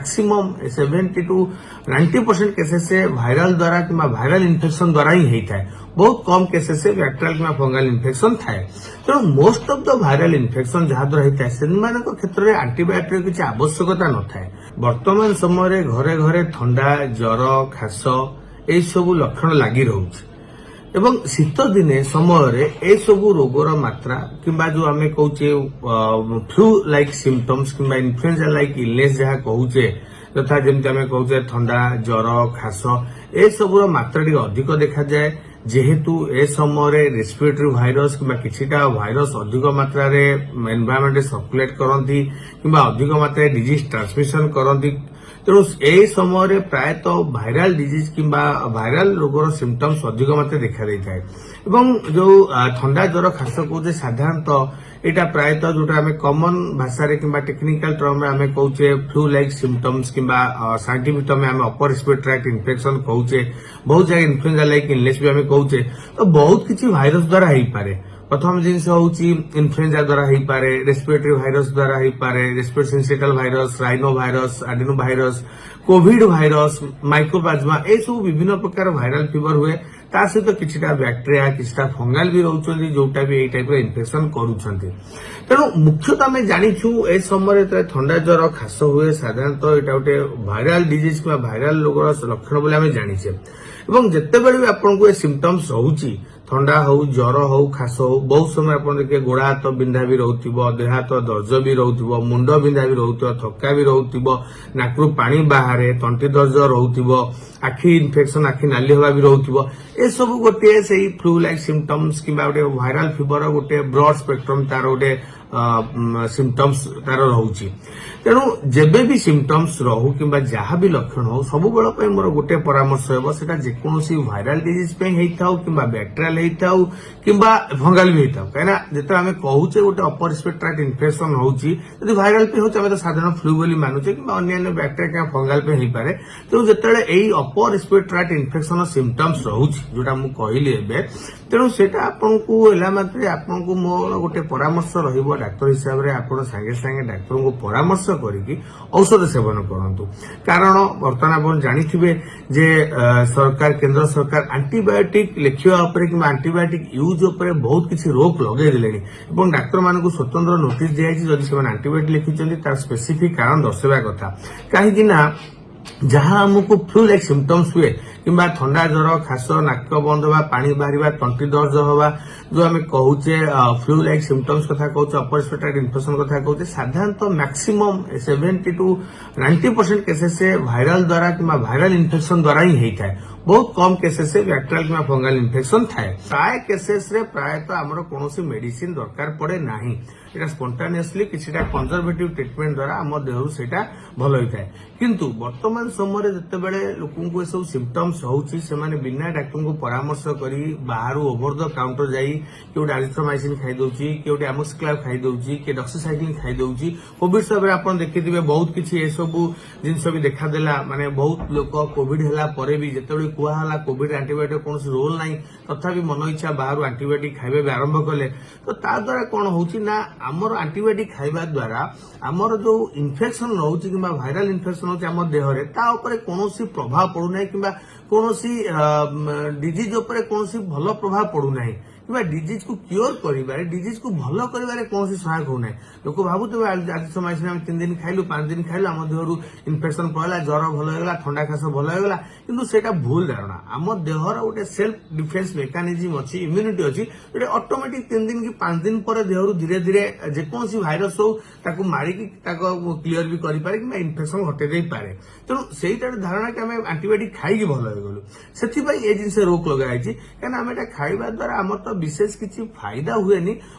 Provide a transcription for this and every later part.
Maximum 70 to 90% cases से viral द्वारा कि वायरल इन्फेक्शन द्वारा ही होता है। बहुत कम केसेस से बैक्टेरियल कि फंगल इन्फेक्शन थाए। तेणु most of the viral infection जहाँ द्वारा होता है से क्षेत्र में आंटीबायोटिक किसी आवश्यकता न थाए। वर्तमान समय घरे घरे थंडा ज्वर खास यही सब लक्षण लगी रोचे एवं शीत दिने समय ए सबु रोगर मात्रा किंबा जो आमे कहूचे फ्लू लाइक सिम्पटम्स किंबा इन्फ्लुएंजा लाइक इलनेस जहाँ कहूचे तथा जमी आम कहूचे थंडा ज्वर खास ए सबुर मात्रा टी अधिक देखा जाए जेहेतु ए समय रेस्पिरेटरी भाइरस किंबा किछिटा भाइरस अधिक मात्रा रे एनवायरनमेंट सर्कुलेट करती किंबा अधिक मात्रा डिजीज ट्रांसमिशन करती। तेणु यही समय प्रायतः भाइराल डिजीज किंबा भाइराल रोगर सिम्पटम्स अधिक मात्रा देखा देता है। जो थंडा ज्वर खास कहूचे साधारणतः यहाँ प्रायतः जोटा आम कॉमन भाषा किंबा टेक्निकल टर्म में आम कहूचे फ्लू लाइक सिम्पटम्स किंबा साइंटिफिक टर्म में आम अपर रेस्पिरेटरी ट्रैक्ट इन्फेक्शन कहूचे बहुत जगह इन्फ्लुएंजा लाइक इलनेस भी आम कहूचे। तो बहुत किसी भाइरस द्वारा हो पारे। प्रथम जिनस होची इन्फ्लुएंजा द्वारा हो पारे रेस्पिरेटरी भाइरस द्वारा हो पारे respiratory syncytial virus rhino virus adeno virus covid virus mycoplasma ए सब विभिन्न प्रकार भाइरल फीवर हुए ता सहित किछिटा बैक्टेरिया किछिटा फंगल भी रहउछन्ती जोटा भी एई टाइप रो इन्फेक्शन करूछन्ती। तेणु मुख्यतः आम जानिछु ए समय थंडा ज्वर खास हुए साधारणतः एटा गोटे भाइराल डिजीज किंबा भाइराल रोगर लक्षण बोली आम जानिछे एवं जेतेबेले भी आपनको ए सिम्पटम्स रहउची थंडा हो ज्वर हो खास हो बहुत समय आप देखिए गोड़ा हाथ बिंधा भी रोथिबो देह हाथ दर्ज भी रोथिबो मुंड बिंधा भी रोथिबो थक्का भी रोथिबो नाकरू पानी बाहरे तंटी दर्ज रोथिबो आखि इन्फेक्शन आखि नाली हवा भी रोथिबो ए सब गोटे से फ्लू लाइक सिम्पटम्स किंबा गोटे वायरल फीवर गोटे ब्रॉड स्पेक्ट्रम तार गोटे सिम्पटम्स तार रहउची। तेणु जेबे भी सिम्पटम्स रहू किंबा जहाँ भी लक्षण हो सब बेल मोर गोटे परामर्श है सेटा जेकोसी वायरल डिजीज होता किंबा बैक्टेरियल होता किंबा फंगल भी होता कहीं जिते आम कहूचे गोटे अपर रेस्पिरेटरी ट्रैक्ट इन्फेक्शन होची जदि वायरल पे होचे तो साधारण फ्लू बोली मानुचे किंबा अन्य बैक्टेरिया फंगल पे हो पारे। तेणु जिते यही अपर रेस्पिरेटरी ट्रैक्ट इन्फेक्शन सिम्पटम्स रोचे जोटा मुझे कहली एबे तेणु सेटा आपको एला मात्रे आपको मोर गोटे परामर्श रहिबो डाक्टर हिसाब से आप सागे सागे डाक्टर को परामर्श करिकी औषध सेवन करंतु। कारण बर्तमान आप जानिथिबे जे सरकार केंद्र सरकार एंटीबायोटिक लेखिवा उपरे कि एंटीबायोटिक यूज उपरे बहुत किसी रोक लगे दिलेनी एवं डाक्टर मानकु स्वतंत्र नोटिस दिया जदि से एंटीबायोटिक लिखिचंदी तार स्पेसिफिक कारण दर्शावा कथा कहीं जहाँ आमको फ्लू लाइक सिम्पटम्स हुए किंबा थंडा ज्वर खास नाक बंद हवा पानी बाहर तंटी दर्ज हवा जो आम कहूचे फ्लू लाइक सिम्पटम्स कथा कहूचे अपर रेस्पिरेटरी इन्फेक्शन कथा कहूचे साधारणतः मैक्सिमम 70 to 90% केसेस से वायरल द्वारा कि वायरल इन्फेक्शन द्वारा ही होता है। बहुत कम केसेस से बैक्टेरियल कि फंगल इन्फेक्शन थाए। प्राय केसेस रे प्रायतः आमर कौन मेडिसिन दरकार पड़े नाही एटा स्पॉन्टेनियसली किछिटा कंजर्वेटिव ट्रीटमेंट द्वारा आम देहरु सेटा भल होता है। किंतु वर्तमान समय जितेबेले लोकंकु ए सब सिम्पटम्स होउची सेमाने बिना डाक्टर को परामर्श करी बाहर ओवर द काउंटर जाई कि एरिथ्रोमाइसिन खाई दउची कि एमोक्सिक्लाव खाई दउची कि डॉक्सीसाइक्लिन खाई दउची। कोविड समय आप देखिथिबे बहुत किछि ए सब जिनस भी देखा देला माने बहुत लोक कोविड हैला परे भी जेतेबेले कुआ हला कोविड एंटीबायोटिक कोनोसी रोल नाही तथापि मन इच्छा बाहर एंटीबायोटिक खाइबे भी आरंभ कले। तो ता द्वारा कोन होउची ना आमर एंटीबायोटिक खाइबा द्वारा आमर जो इन्फेक्शन रहउची किबा वायरल इन्फेक्शन होउची आम देहरे ता ऊपर कोनोसी प्रभाव पडु नाही किबा कोनोसी डिजीज ऊपर कोनोसी भलो प्रभाव पडु नाही कि डिजीज को क्योर कर डिजीज को भल कर कौन सहायक होना लोक भावुवे आज समय आम 3 दिन खाइलु 5 दिन खाइलु आम देहरु इन्फेक्शन पड़ा ज्वर भल होगा थंडा खास भल होगा किंतु सेटा भूल धारणा। आम देहर गोटे सेल्फ डिफेन्स मेकानिजम अच्छी इम्यूनिटी अच्छी जो ऑटोमेटिक 3 दिन कि 5 दिन पर देहरु धीरे धीरे जेकोसी भाइरस हो ताकू मारिकी क्लीयर भी करें कि इन्फेक्शन हटे दे पारे। तेणु से धारणा कि आम एंटीबायोटिक खाई भल हो गलु से जिन रोक लगाई कहीं आम एटा खाइबा द्वारा आम तो विशेष किसी फायदा हुए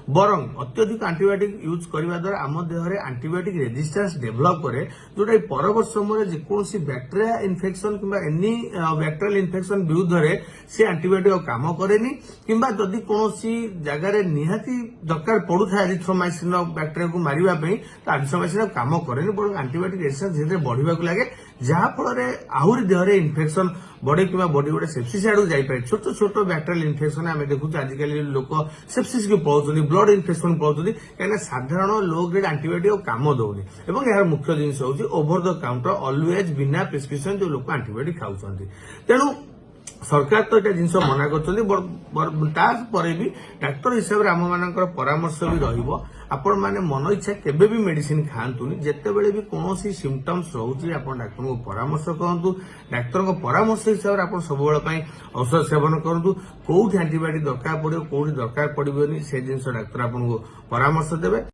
बरं अत्यधिक एंटीबायोटिक यूज करने द्वारा आम देहरे एंटीबायोटिक रेजिस्टेंस डेभलप करे जोटा परवर्त समय जेकोसी बैक्टेरिया इन्फेक्शन किंबा एनी बैक्टेरियल इन्फेक्शन विरुद्ध से एंटीबायोटिक काम करेनी किंबा जदि कोनोसी जगार निहाती दरकार पड़ुथा एरिथ्रोमाइसिन बैक्टेरिया को मारिबा पई तो एरिथ्रोमाइसिन काम करेनी बरं एंटीबायोटिक रेजिस्टेंस धीरे धीरे बढ़िबा लगे जहाँ फल आहरी देहरे इन्फेक्शन बढ़े कि बॉडी गोटे सेप्सिस आड़ जापे छोट छोट बैक्टेरियल इन्फेक्शन आम देखुँ आजिकल लोक सेप्सिस की पलाउं ब्लड इन्फेक्शन पलाउं कहीं साधारण लो ग्रेड आंटीबायोटिक काम दौनी और यार मुख्य जिन हूँ ओभर द काउंटर ऑलवेज बिना प्रेस्क्रिप्शन जो लोक आंटीबायोटिक खाऊं तेणु सरकार तो ये जिन मना कर भी डाक्तर हिसाब से आम मान परामर्श भी रही आपण मैंने मन इच्छा केबे भी मेडिसिन खातुनि जितेबले भी कौन सिम्पटम्स रोचे डाक्तर को परामर्श करूँ डाक्तर को परामर्श हिसाब से आप सब औषध सेवन करूँ कौटी आंटीबायोटिक दरकार पड़ो कौटी दरकार पड़ोनी से जिन डाक्तर आपको परामर्श देवे।